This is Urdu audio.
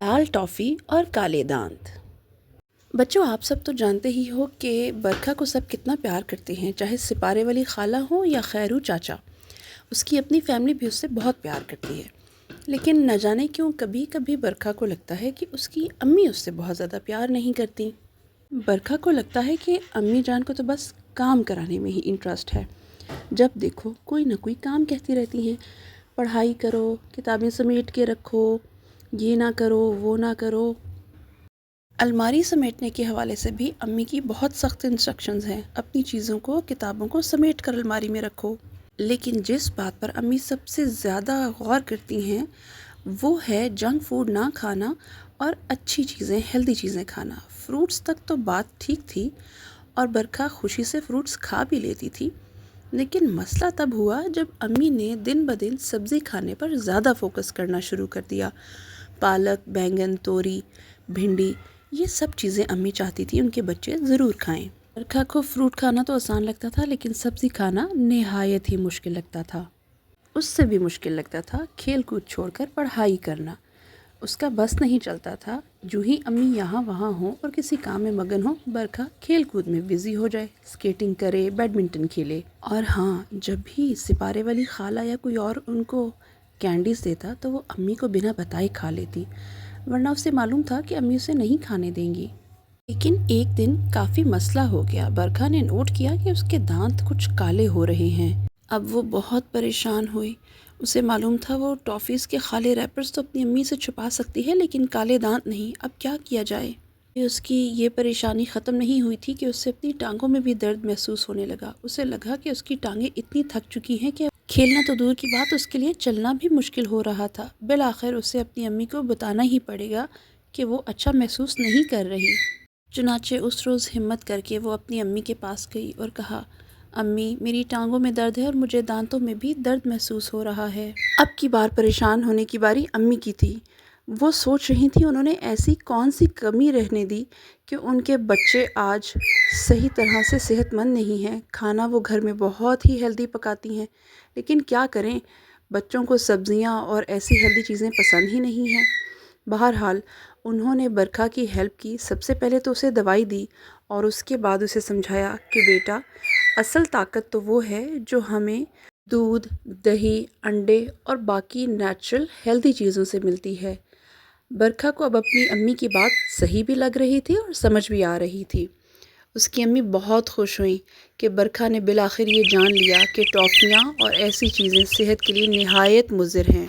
لال ٹافی اور کالے دانت۔ بچوں، آپ سب تو جانتے ہی ہو کہ برکھا کو سب کتنا پیار کرتے ہیں، چاہے سپارے والی خالہ ہو یا خیرو چاچا۔ اس کی اپنی فیملی بھی اس سے بہت پیار کرتی ہے، لیکن نہ جانے کیوں کبھی کبھی برکھا کو لگتا ہے کہ اس کی امی اس سے بہت زیادہ پیار نہیں کرتی۔ برکھا کو لگتا ہے کہ امی جان کو تو بس کام کرانے میں ہی انٹرسٹ ہے۔ جب دیکھو کوئی نہ کوئی کام کہتی رہتی ہیں، پڑھائی کرو، کتابیں سمیٹ کے رکھو، یہ نہ کرو وہ نہ کرو۔ الماری سمیٹنے کے حوالے سے بھی امی کی بہت سخت انسٹرکشنز ہیں، اپنی چیزوں کو، کتابوں کو سمیٹ کر الماری میں رکھو۔ لیکن جس بات پر امی سب سے زیادہ غور کرتی ہیں وہ ہے جنک فوڈ نہ کھانا اور اچھی چیزیں، ہیلدی چیزیں کھانا۔ فروٹس تک تو بات ٹھیک تھی اور برکھا خوشی سے فروٹس کھا بھی لیتی تھی، لیکن مسئلہ تب ہوا جب امی نے دن بدن سبزی کھانے پر زیادہ فوکس کرنا شروع کر دیا۔ پالک، بینگن، توری، بھنڈی، یہ سب چیزیں امی چاہتی تھی ان کے بچے ضرور کھائیں۔ برکھا کو فروٹ کھانا تو آسان لگتا تھا، لیکن سبزی کھانا نہایت ہی مشکل لگتا تھا۔ اس سے بھی مشکل لگتا تھا کھیل کود چھوڑ کر پڑھائی کرنا۔ اس کا بس نہیں چلتا تھا جو ہی امی یہاں وہاں ہوں اور کسی کام میں مگن ہوں، برکھا کھیل کود میں بزی ہو جائے، اسکیٹنگ کرے، بیڈمنٹن کھیلے۔ اور ہاں، جب بھی سپارے والی خالہ یا کوئی اور ان کو کینڈیز دیتا تو وہ امی کو بنا بتائے کھا لیتی، ورنہ اسے معلوم تھا کہ امی اسے نہیں کھانے دیں گی۔ لیکن ایک دن کافی مسئلہ ہو گیا۔ برکھا نے نوٹ کیا کہ اس کے دانت کچھ کالے ہو رہے ہیں۔ اب وہ بہت پریشان ہوئی۔ اسے معلوم تھا وہ ٹافیز کے کالے ریپرز تو اپنی امی سے چھپا سکتی ہے، لیکن کالے دانت نہیں۔ اب کیا کیا جائے؟ اس کی یہ پریشانی ختم نہیں ہوئی تھی کہ اسے اپنی ٹانگوں میں بھی درد محسوس ہونے لگا۔ اسے لگا کہ اس کی ٹانگیں اتنی تھک چکی ہیں کہ کھیلنا تو دور کی بات، اس کے لیے چلنا بھی مشکل ہو رہا تھا۔ بالآخر اسے اپنی امی کو بتانا ہی پڑے گا کہ وہ اچھا محسوس نہیں کر رہی۔ چنانچہ اس روز ہمت کر کے وہ اپنی امی کے پاس گئی اور کہا، امی، میری ٹانگوں میں درد ہے اور مجھے دانتوں میں بھی درد محسوس ہو رہا ہے۔ اب کی بار پریشان ہونے کی باری امی کی تھی۔ وہ سوچ رہی تھی انہوں نے ایسی کون سی کمی رہنے دی کہ ان کے بچے آج صحیح طرح سے صحت مند نہیں ہیں۔ کھانا وہ گھر میں بہت ہی ہیلدی پکاتی ہیں، لیکن کیا کریں، بچوں کو سبزیاں اور ایسی ہیلدی چیزیں پسند ہی نہیں ہیں۔ بہرحال انہوں نے برکھا کی ہیلپ کی۔ سب سے پہلے تو اسے دوائی دی اور اس کے بعد اسے سمجھایا کہ بیٹا، اصل طاقت تو وہ ہے جو ہمیں دودھ، دہی، انڈے اور باقی نیچرل ہیلدی چیزوں سے ملتی ہے۔ برکھا کو اب اپنی امی کی بات صحیح بھی لگ رہی تھی اور سمجھ بھی آ رہی تھی۔ اس کی امی بہت خوش ہوئیں کہ برکھا نے بالآخر یہ جان لیا کہ ٹافیاں اور ایسی چیزیں صحت کے لیے نہایت مضر ہیں۔